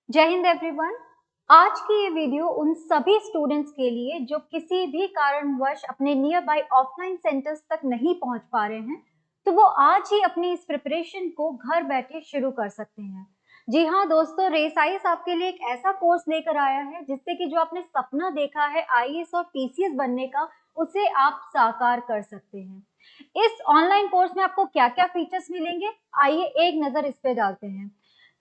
जय हिंद एवरीवन। आज की ये वीडियो उन सभी स्टूडेंट्स के लिए जो किसी भी कारणवश अपने नियर बाय ऑफलाइन सेंटर्स तक नहीं पहुंच पा रहे हैं, तो वो आज ही अपनी इस प्रिपरेशन को घर बैठे शुरू कर सकते हैं। जी हाँ दोस्तों, रेसाइस आपके लिए एक ऐसा कोर्स लेकर आया है जिससे कि जो आपने सपना देखा है आईएएस और पीसीएस बनने का, उसे आप साकार कर सकते हैं। इस ऑनलाइन कोर्स में आपको क्या-क्या फीचर्स मिलेंगे, आइए एक नजर इस पे डालते हैं।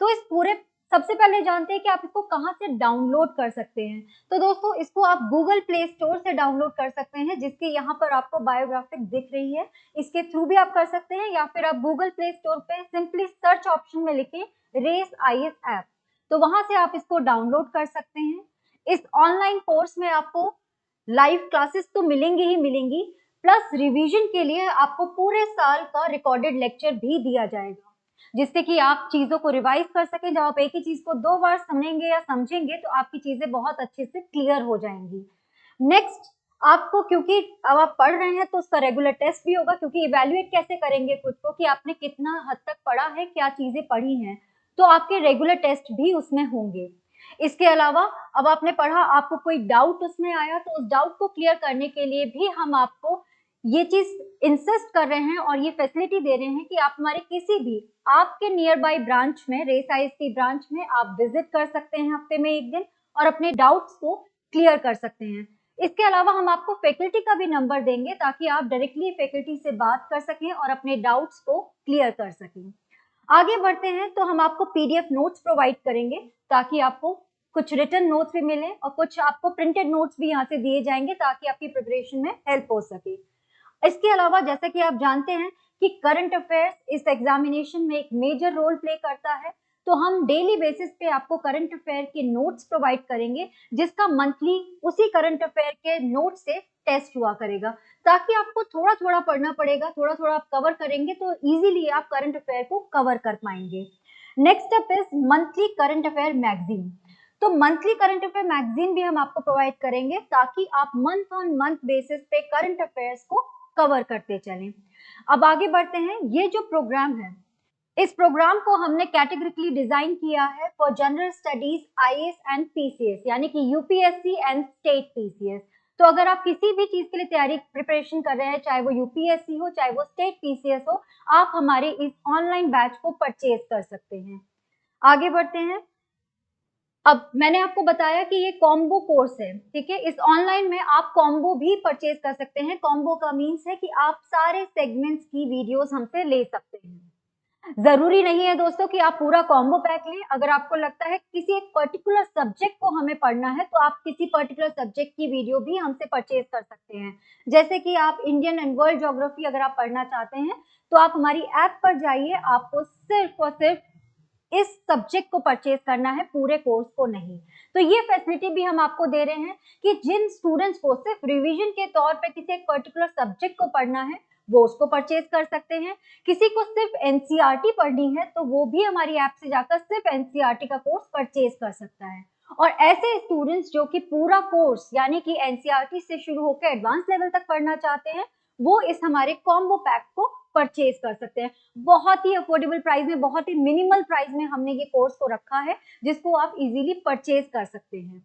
तो इस पूरे सबसे पहले जानते हैं कि आप इसको कहाँ से डाउनलोड कर सकते हैं। तो दोस्तों, इसको आप गूगल प्ले स्टोर से डाउनलोड कर सकते हैं, जिसकी यहाँ पर आपको बायोग्राफिक दिख रही है। इसके थ्रू भी आप कर सकते हैं, या फिर आप गूगल प्ले स्टोर पे सिंपली सर्च ऑप्शन में लिखें रेस आईएएस ऐप, तो वहां से आप इसको डाउनलोड कर सकते हैं। इस ऑनलाइन कोर्स में आपको लाइव क्लासेस तो मिलेंगी ही मिलेंगी, प्लस रिवीजन के लिए आपको पूरे साल का रिकॉर्डेड लेक्चर भी दिया जाएगा, जिससे कि आप चीजों को रिवाइज कर सकें। जब आप एक ही चीज को 2 बार सुनेंगे या समझेंगे तो आपकी चीजें बहुत अच्छे से क्लियर हो जाएंगी। नेक्स्ट, आपको क्योंकि अब आप पढ़ रहे हैं तो उसका रेगुलर टेस्ट भी होगा, क्योंकि इवैल्यूएट कैसे करेंगे खुद को कि आपने कितना हद तक पढ़ा है, क्या चीजें पढ़ी हैं, तो आपके रेगुलर टेस्ट भी उसमें होंगे। इसके अलावा अब आपने पढ़ा, आपको कोई डाउट उसमें आया, तो उस डाउट को क्लियर करने के लिए भी हम आपको ये चीज इंसिस्ट कर रहे हैं और ये फैसिलिटी दे रहे हैं कि आप हमारे किसी भी आपके नियर बाय ब्रांच में, रेसाइस की ब्रांच में आप विजिट कर सकते हैं हफ्ते में एक दिन, और अपने डाउट्स को क्लियर कर सकते हैं। इसके अलावा हम आपको फैकल्टी का भी नंबर देंगे ताकि आप डायरेक्टली फैकल्टी से बात कर सकें और अपने डाउट्स को क्लियर कर सकें। आगे बढ़ते हैं तो हम आपको पीडीएफ नोट्स प्रोवाइड करेंगे, ताकि आपको कुछ रिटन नोट्स भी मिले और कुछ आपको प्रिंटेड नोट्स भी यहाँ से दिए जाएंगे, ताकि आपकी प्रिपरेशन में हेल्प हो सके। इसके अलावा जैसा कि आप जानते हैं कि करंट अफेयर्स इस एग्जामिनेशन में एक मेजर रोल प्ले करता है, तो हम डेली बेसिस पे आपको करंट अफेयर के नोट्स प्रोवाइड करेंगे, जिसका मंथली उसी करंट अफेयर के नोट से टेस्ट हुआ करेगा, ताकि आपको थोड़ा थोड़ा पढ़ना पड़ेगा, थोड़ा थोड़ा आप कवर करेंगे तो इजीली आप करंट अफेयर को कवर कर पाएंगे। Next up is monthly current affair magazine. तो मंथली करंट अफेयर मैगजीन भी हम आपको प्रोवाइड करेंगे, ताकि आप मंथ ऑन मंथ बेसिस पे करंट अफेयर्स को कवर करते चलें। अब आगे बढ़ते हैं। ये जो प्रोग्राम है, इस प्रोग्राम को हमने कैटेगरिकली डिजाइन किया है for general studies IAS and PCS, यानी कि यूपीएससी एंड स्टेट पीसीएस। तो अगर आप किसी भी चीज के लिए तैयारी प्रिपरेशन कर रहे हैं, चाहे वो यूपीएससी हो चाहे वो स्टेट पीसीएस हो, आप हमारे इस ऑनलाइन बैच को परचेज कर सकते हैं। आगे बढ़ते हैं। अब मैंने आपको बताया कि ये कॉम्बो कोर्स है, ठीक है। इस ऑनलाइन में आप कॉम्बो भी परचेज कर सकते हैं। कॉम्बो का मीन्स है कि आप सारे सेगमेंट्स की वीडियोस हमसे ले सकते हैं। जरूरी नहीं है दोस्तों कि आप पूरा कॉम्बो पैक लें। अगर आपको लगता है किसी एक पर्टिकुलर सब्जेक्ट को हमें पढ़ना है, तो आप किसी पर्टिकुलर सब्जेक्ट की वीडियो भी हमसे परचेज कर सकते हैं। जैसे कि आप इंडियन एंड वर्ल्ड ज्योग्राफी अगर आप पढ़ना चाहते हैं, तो आप हमारी ऐप पर जाइए, आपको सिर्फ और सिर्फ इस सब्जेक्ट को परचेज करना है, पूरे कोर्स को नहीं। तो ये फैसिलिटी भी हम आपको दे रहे हैं कि जिन स्टूडेंट्स को सिर्फ रिवीजन के तौर पे किसी एक पर्टिकुलर सब्जेक्ट को पढ़ना है, वो उसको परचेज कर सकते हैं। किसी को सिर्फ एनसीईआरटी पढ़नी है, तो वो भी हमारी ऐप से जाकर सिर्फ एनसीईआरटी का कोर्स परचेज कर सकता है। और ऐसे स्टूडेंट्स जो कि पूरा कोर्स यानी कि एनसीईआरटी से शुरू होकर एडवांस लेवल तक पढ़ना चाहते हैं, वो इस हमारे कॉम्बो पैक को परचेज कर सकते हैं। बहुत ही अफोर्डेबल प्राइस में, बहुत ही मिनिमल प्राइस में हमने ये कोर्स को रखा है, जिसको आप इजीली परचेज कर सकते हैं।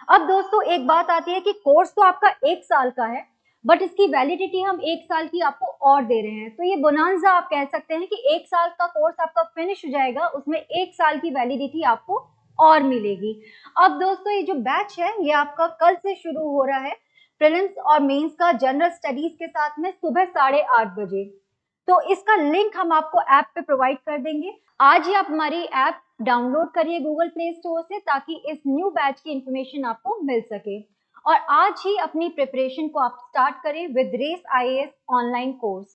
अब दोस्तों, एक बात आती है कि कोर्स तो आपका 1 साल का है, बट इसकी वैलिडिटी हम 1 साल की आपको और दे रहे हैं। तो ये बोनांजा आप कह सकते हैं कि 1 साल का कोर्स आपका फिनिश हो जाएगा, उसमें 1 साल की वैलिडिटी आपको और मिलेगी। अब दोस्तों, ये जो बैच है ये आपका कल से शुरू हो रहा है, प्रीलिम्स और मेंस का जनरल स्टडीज के साथ में, सुबह 8:30 बजे। तो इसका लिंक हम आपको ऐप पे प्रोवाइड कर देंगे। आज ही आप हमारी ऐप डाउनलोड करिए गूगल प्ले स्टोर से, ताकि इस न्यू बैच की इंफॉर्मेशन आपको मिल सके, और आज ही अपनी प्रिपरेशन को आप स्टार्ट करें with race IAS online course.